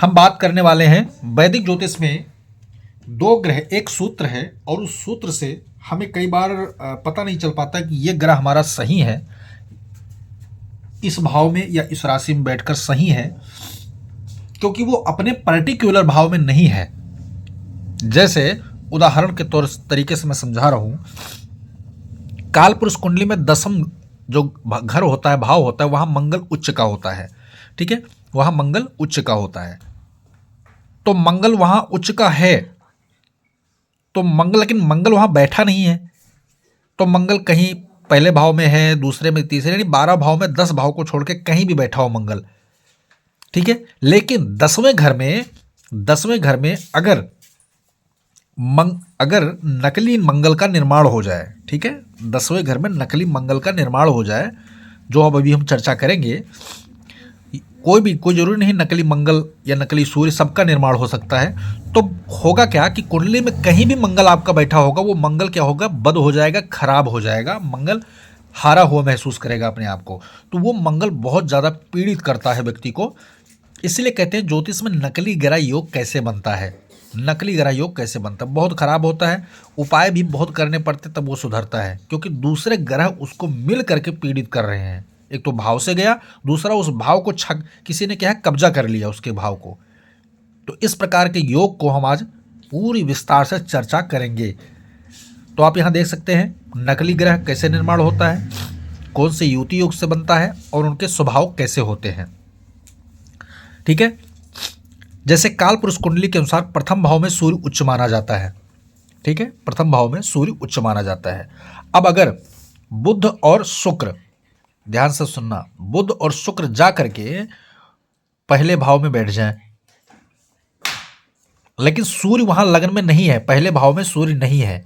हम बात करने वाले हैं वैदिक ज्योतिष में दो ग्रह, एक सूत्र है और उस सूत्र से हमें कई बार पता नहीं चल पाता कि ये ग्रह हमारा सही है, इस भाव में या इस राशि में बैठकर सही है, क्योंकि वो अपने पर्टिकुलर भाव में नहीं है। जैसे उदाहरण के तरीके से मैं समझा रहा हूं, कालपुरुष कुंडली में दसम जो घर होता है, भाव होता है, वहां मंगल उच्च का होता है। ठीक है, वहां मंगल उच्च का होता है। तो मंगल वहां उच्च का है, तो मंगल, लेकिन मंगल वहां बैठा नहीं है। तो मंगल कहीं पहले भाव में है, दूसरे में, तीसरे, यानी 12 भाव में 10 भाव को छोड़ के कहीं भी बैठा हो मंगल। ठीक है, लेकिन 10वें घर में अगर नकली मंगल का निर्माण हो जाए, ठीक है, 10वें घर में नकली मंगल का निर्माण हो जाए, जो अब अभी हम चर्चा करेंगे, कोई जरूरी नहीं नकली मंगल या नकली सूर्य, सबका निर्माण हो सकता है। तो होगा क्या कि कुंडली में कहीं भी मंगल आपका बैठा होगा, वो मंगल क्या होगा, बद हो जाएगा, खराब हो जाएगा, मंगल हारा हुआ महसूस करेगा अपने आप को। तो वो मंगल बहुत ज़्यादा पीड़ित करता है व्यक्ति को। इसलिए कहते हैं ज्योतिष में नकली ग्रह योग कैसे बनता है। नकली ग्रह योग कैसे बनता है, बहुत खराब होता है, उपाय भी बहुत करने पड़ते तब वो सुधरता है, क्योंकि दूसरे ग्रह उसको मिल करके पीड़ित कर रहे हैं। एक तो भाव से गया, दूसरा उस भाव को किसी ने क्या है, कब्जा कर लिया उसके भाव को। तो इस प्रकार के योग को हम आज पूरी विस्तार से चर्चा करेंगे। तो आप यहां देख सकते हैं नकली ग्रह कैसे निर्माण होता है, कौन से युति योग से बनता है और उनके स्वभाव कैसे होते हैं। ठीक है, जैसे काल पुरुष कुंडली के अनुसार प्रथम भाव में सूर्य उच्च माना जाता है। ठीक है, प्रथम भाव में सूर्य उच्च माना जाता है। अब अगर बुध और शुक्र, ध्यान से सुनना, बुध और शुक्र जा करके पहले भाव में बैठ जाएं, लेकिन सूर्य वहां लग्न में नहीं है, पहले भाव में सूर्य नहीं है,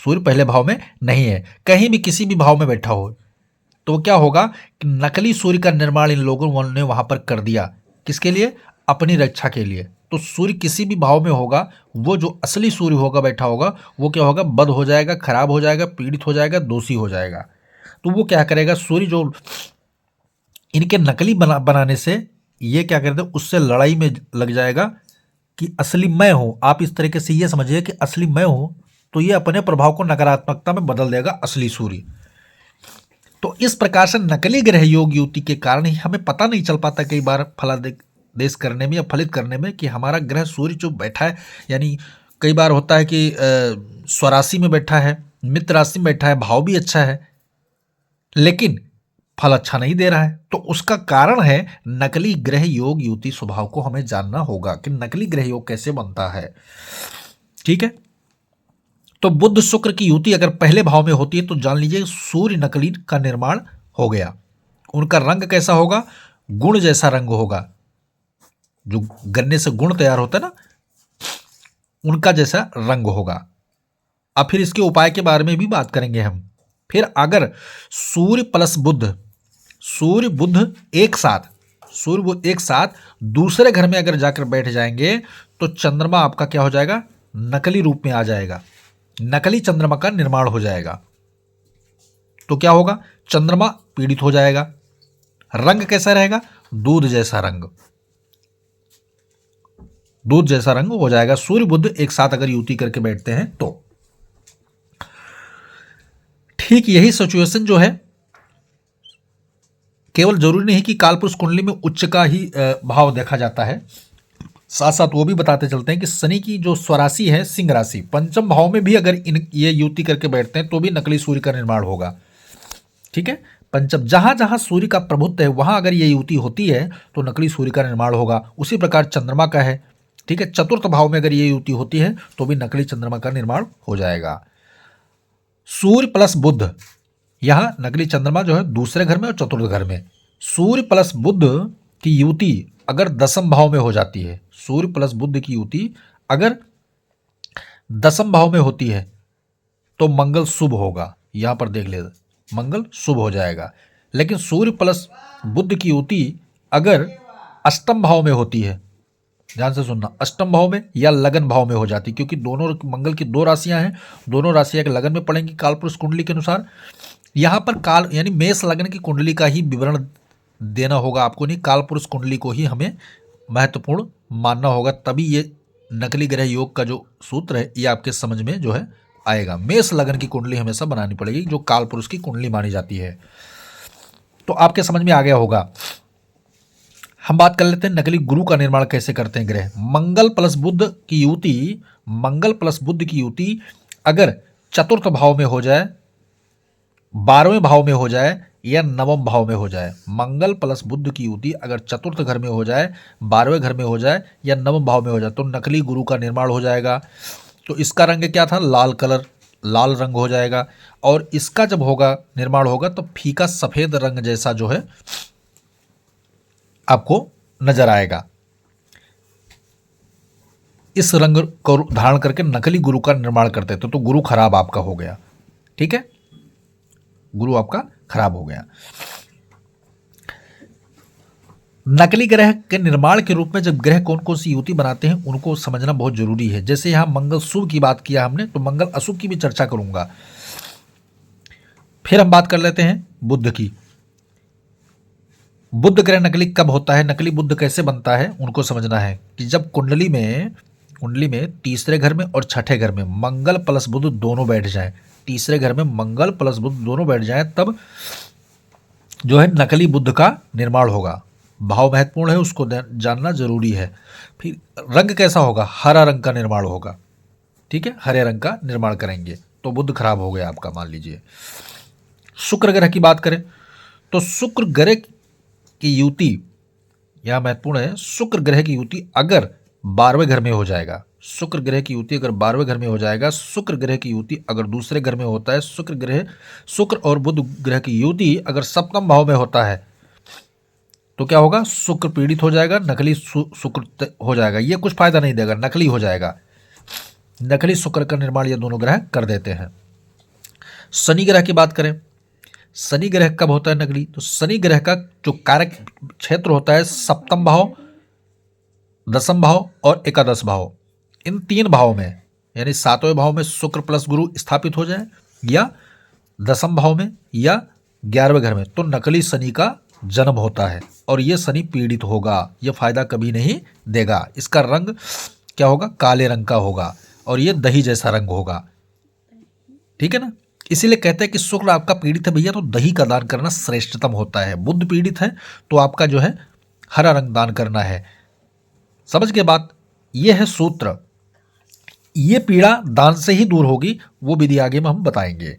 सूर्य पहले भाव में नहीं है, कहीं भी किसी भी भाव में बैठा हो, तो क्या होगा कि नकली सूर्य का निर्माण इन लोगों ने वहां पर कर दिया। किसके लिए? अपनी रक्षा के लिए। तो सूर्य किसी भी भाव में होगा, वो जो असली सूर्य होगा बैठा होगा, वो क्या होगा, बद हो जाएगा, खराब हो जाएगा, पीड़ित हो जाएगा, दोषी हो जाएगा। तो वो क्या करेगा, सूर्य जो इनके नकली बनाने से ये क्या करते हैं, उससे लड़ाई में लग जाएगा कि असली मैं हूं। आप इस तरीके से ये समझिए कि असली मैं हूं, तो ये अपने प्रभाव को नकारात्मकता में बदल देगा असली सूर्य। तो इस प्रकार से नकली ग्रह योग युति के कारण ही हमें पता नहीं चल पाता कई बार फलादेश करने में या फलित करने में कि हमारा ग्रह सूर्य जो बैठा है, यानी कई बार होता है कि स्वराशि में बैठा है, मित्र राशि में बैठा है, भाव भी अच्छा है, लेकिन फल अच्छा नहीं दे रहा है। तो उसका कारण है नकली ग्रह योग युति स्वभाव को हमें जानना होगा कि नकली ग्रह योग कैसे बनता है। ठीक है, तो बुध शुक्र की युति अगर पहले भाव में होती है तो जान लीजिए सूर्य नकली का निर्माण हो गया। उनका रंग कैसा होगा, गुण जैसा रंग होगा, जो गन्ने से गुण तैयार होता है ना, उनका जैसा रंग होगा। अब फिर इसके उपाय के बारे में भी बात करेंगे हम। फिर अगर सूर्य प्लस बुध, सूर्य बुध एक साथ दूसरे घर में अगर जाकर बैठ जाएंगे तो चंद्रमा आपका क्या हो जाएगा, नकली रूप में आ जाएगा, नकली चंद्रमा का निर्माण हो जाएगा। तो क्या होगा, चंद्रमा पीड़ित हो जाएगा। रंग कैसा रहेगा, दूध जैसा रंग हो जाएगा। सूर्य बुध एक साथ अगर युति करके बैठते हैं तो ठीक यही सिचुएशन जो है, केवल जरूरी नहीं कि कालपुरुष कुंडली में उच्च का ही भाव देखा जाता है, साथ साथ वो भी बताते चलते हैं कि शनि की जो स्वराशि है सिंह राशि, पंचम भाव में भी अगर ये युति करके बैठते हैं तो भी नकली सूर्य का निर्माण होगा। ठीक है, पंचम जहां जहां सूर्य का प्रभुत्व है वहां अगर ये युति होती है तो नकली सूर्य का निर्माण होगा। उसी प्रकार चंद्रमा का है। ठीक है, चतुर्थ भाव में अगर ये युति होती है तो भी नकली चंद्रमा का निर्माण हो जाएगा। सूर्य प्लस बुध, यहां नकली चंद्रमा जो है दूसरे घर में और चतुर्थ घर में। सूर्य प्लस बुध की युति अगर दसम भाव में हो जाती है, सूर्य प्लस बुध की युति अगर दसम भाव में होती है तो मंगल शुभ होगा। यहां पर देख ले, मंगल शुभ हो जाएगा। लेकिन सूर्य प्लस बुध की युति अगर अष्टम भाव में होती है, ध्यान से सुनना, अष्टम भाव में या लगन भाव में हो जाती, क्योंकि दोनों मंगल की दो राशियां हैं, दोनों राशियां के लगन में पड़ेंगी कालपुरुष कुंडली के अनुसार। यहां पर काल यानी मेष लगन की कुंडली का ही विवरण देना होगा आपको, नहीं कालपुरुष कुंडली को ही हमें महत्वपूर्ण मानना होगा, तभी ये नकली ग्रह योग का जो सूत्र है ये आपके समझ में जो है आएगा। मेष लगन की कुंडली हमेशा बनानी पड़ेगी जो कालपुरुष की कुंडली मानी जाती है। तो आपके समझ में आ गया होगा। हम बात कर लेते हैं नकली गुरु का निर्माण कैसे करते हैं ग्रह। मंगल प्लस बुध की युति, मंगल प्लस बुध की युति अगर चतुर्थ भाव में हो जाए, 12वें भाव में हो जाए या नवम भाव में हो जाए, मंगल प्लस बुध की युति अगर चतुर्थ घर में हो जाए, 12वें घर में हो जाए या नवम भाव में हो जाए तो नकली गुरु का निर्माण हो जाएगा। तो इसका रंग क्या था, लाल कलर, लाल रंग हो जाएगा। और इसका जब होगा निर्माण होगा तो फीका सफेद रंग जैसा जो है आपको नजर आएगा। इस रंग को धारण करके नकली गुरु का निर्माण करते थे तो गुरु खराब आपका हो गया। ठीक है, गुरु आपका खराब हो गया। नकली ग्रह के निर्माण के रूप में जब ग्रह कौन कौन सी युति बनाते हैं उनको समझना बहुत जरूरी है। जैसे यहां मंगल शुभ की बात किया हमने, तो मंगल अशुभ की भी चर्चा करूंगा। फिर हम बात कर लेते हैं बुध की। बुध ग्रह नकली कब होता है, नकली बुध कैसे बनता है, उनको समझना है कि जब कुंडली में तीसरे घर में और छठे घर में मंगल प्लस बुध दोनों बैठ जाएं, तीसरे घर में मंगल प्लस बुध दोनों बैठ जाएं, तब जो है नकली बुध का निर्माण होगा। भाव महत्वपूर्ण है, उसको जानना जरूरी है। फिर रंग कैसा होगा, हरा रंग का निर्माण होगा। ठीक है, हरे रंग का निर्माण करेंगे तो बुध खराब हो गया आपका, मान लीजिए। शुक्र ग्रह की बात करें तो शुक्र ग्रह की युति यह महत्वपूर्ण है। शुक्र ग्रह की युति अगर 12वें घर में हो जाएगा, शुक्र ग्रह की युति अगर 12वें घर में हो जाएगा, शुक्र ग्रह की युति अगर दूसरे घर में होता है, शुक्र और बुध ग्रह की युति अगर सप्तम भाव में होता है तो क्या होगा, शुक्र पीड़ित हो जाएगा, नकली शुक्र हो जाएगा। ये कुछ फायदा नहीं देगा, नकली हो जाएगा। नकली शुक्र का निर्माण ये दोनों ग्रह कर देते हैं। शनि ग्रह की बात करें, शनि ग्रह कब होता है नकली, तो शनि ग्रह का जो कारक क्षेत्र होता है सप्तम भाव, दसम भाव और एकादश भाव, इन तीन भाव में, यानी 7वें भाव में शुक्र प्लस गुरु स्थापित हो जाए या दसम भाव में या 11वें घर में, तो नकली शनि का जन्म होता है और ये शनि पीड़ित होगा, ये फायदा कभी नहीं देगा। इसका रंग क्या होगा, काले रंग का होगा और ये दही जैसा रंग होगा। ठीक है ना, इसीलिए कहते हैं कि शुक्र आपका पीड़ित है भैया तो दही का दान करना श्रेष्ठतम होता है। बुध पीड़ित है तो आपका जो है हरा रंग दान करना है। समझ के बात, ये है सूत्र। ये पीड़ा दान से ही दूर होगी, वो विधि आगे में हम बताएंगे।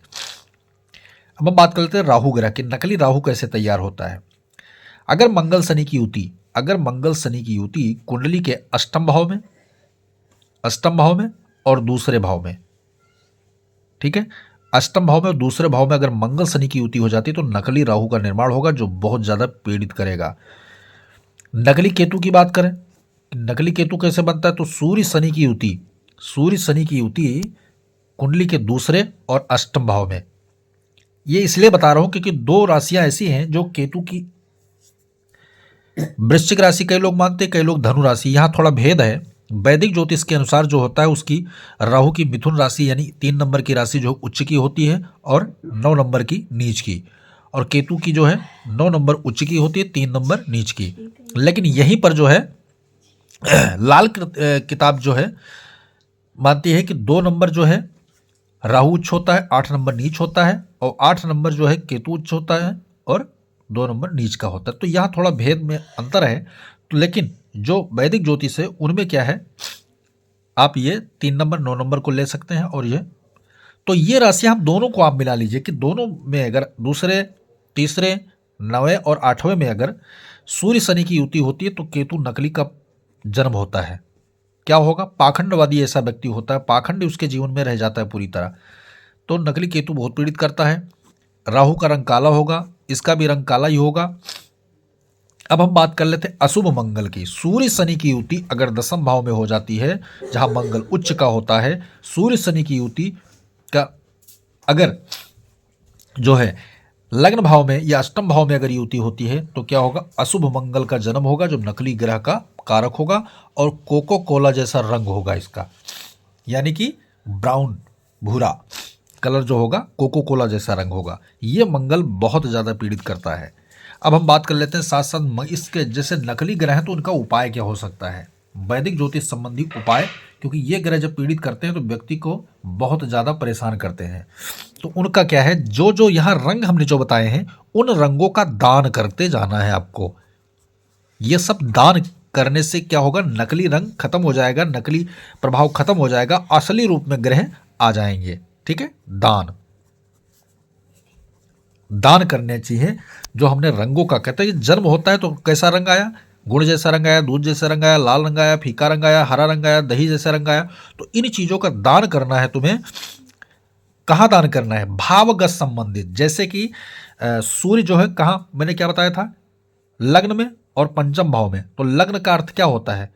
अब हम बात कर लेते हैं राहु ग्रह की। नकली राहु कैसे तैयार होता है। अगर मंगल शनि की युति कुंडली के अष्टम भाव में और दूसरे भाव में, ठीक है, अष्टम भाव में और दूसरे भाव में अगर मंगल शनि की युति हो जाती है तो नकली राहु का निर्माण होगा जो बहुत ज्यादा पीड़ित करेगा। नकली केतु की बात करें, नकली केतु कैसे बनता है, तो सूर्य शनि की युति कुंडली के दूसरे और अष्टम भाव में। ये इसलिए बता रहा हूं क्योंकि दो राशियां ऐसी हैं जो केतु की, वृश्चिक राशि कई लोग मानते हैं, कई लोग धनु राशि। यहां थोड़ा भेद है। वैदिक ज्योतिष के अनुसार जो होता है उसकी राहु की मिथुन राशि यानी 3 नंबर की राशि जो उच्च की होती है और 9 नंबर की नीच की, और केतु की जो है 9 नंबर उच्च की होती है, 3 नंबर नीच की। लेकिन यहीं पर जो है लाल किताब जो है मानती है कि 2 नंबर जो है राहु उच्च होता है, 8 नंबर नीच होता है, और 8 नंबर जो है केतु उच्च होता है और 2 नंबर नीच का होता है। तो यहाँ थोड़ा भेद में अंतर है। तो लेकिन जो वैदिक ज्योतिष है उनमें क्या है, आप ये 3 नंबर 9 नंबर को ले सकते हैं। और ये तो ये राशियां हम दोनों को आप मिला लीजिए कि दोनों में अगर दूसरे, तीसरे, 9वें और 8वें में अगर सूर्य शनि की युति होती है तो केतु नकली का जन्म होता है। क्या होगा, पाखंडवादी ऐसा व्यक्ति होता है, पाखंड उसके जीवन में रह जाता है पूरी तरह। तो नकली केतु बहुत पीड़ित करता है। राहु का रंग काला होगा, इसका भी रंग काला ही होगा। अब हम बात कर लेते हैं अशुभ मंगल की। सूर्य शनि की युति अगर दसम भाव में हो जाती है जहां मंगल उच्च का होता है, सूर्य शनि की युति का अगर जो है लग्न भाव में या अष्टम भाव में अगर युति होती है तो क्या होगा, अशुभ मंगल का जन्म होगा जो नकली ग्रह का कारक होगा और कोको कोला जैसा रंग होगा इसका, यानी कि ब्राउन भूरा कलर जो होगा कोको कोला जैसा रंग होगा। ये मंगल बहुत ज़्यादा पीड़ित करता है। अब हम बात कर लेते हैं साथ साथ इसके जैसे नकली ग्रह हैं तो उनका उपाय क्या हो सकता है, वैदिक ज्योतिष संबंधी उपाय, क्योंकि ये ग्रह जब पीड़ित करते हैं तो व्यक्ति को बहुत ज़्यादा परेशान करते हैं। तो उनका क्या है, जो जो यहाँ रंग हमने जो बताए हैं उन रंगों का दान करते जाना है आपको। ये सब दान करने से क्या होगा, नकली रंग खत्म हो जाएगा, नकली प्रभाव खत्म हो जाएगा, असली रूप में ग्रह आ जाएंगे। ठीक है, दान करने चाहिए। जो हमने रंगों का कहते हैं, जन्म होता है तो कैसा रंग आया, गुड़ जैसा रंग आया, दूध जैसा रंग आया, लाल रंग आया, फीका रंग आया, हरा रंग आया, दही जैसा रंग आया। तो इन चीजों का दान करना है तुम्हें। कहाँ दान करना है, भावगत संबंधित, जैसे कि सूर्य जो है कहाँ, मैंने क्या बताया था, लग्न में और पंचम भाव में। तो लग्न का अर्थ क्या होता है,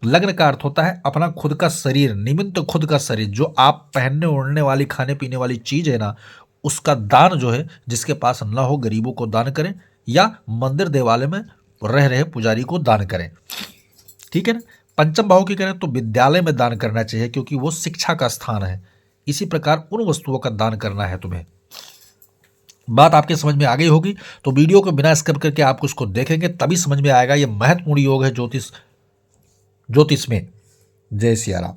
लग्न का अर्थ होता है अपना खुद का शरीर, निमित्त खुद का शरीर, जो आप पहनने ओढ़ने वाली खाने पीने वाली चीज है ना, उसका दान जो है, जिसके पास ना हो गरीबों को दान करें, या मंदिर देवालय में रह रहे पुजारी को दान करें। ठीक है ना। पंचम भाव की करें तो विद्यालय में दान करना चाहिए, क्योंकि वो शिक्षा का स्थान है। इसी प्रकार उन वस्तुओं का दान करना है तुम्हें। बात आपके समझ में आ गई होगी। तो वीडियो को बिना स्किप करके आप उसको देखेंगे तभी समझ में आएगा। ये महत्वपूर्ण योग है ज्योतिष में। जय सिया राम।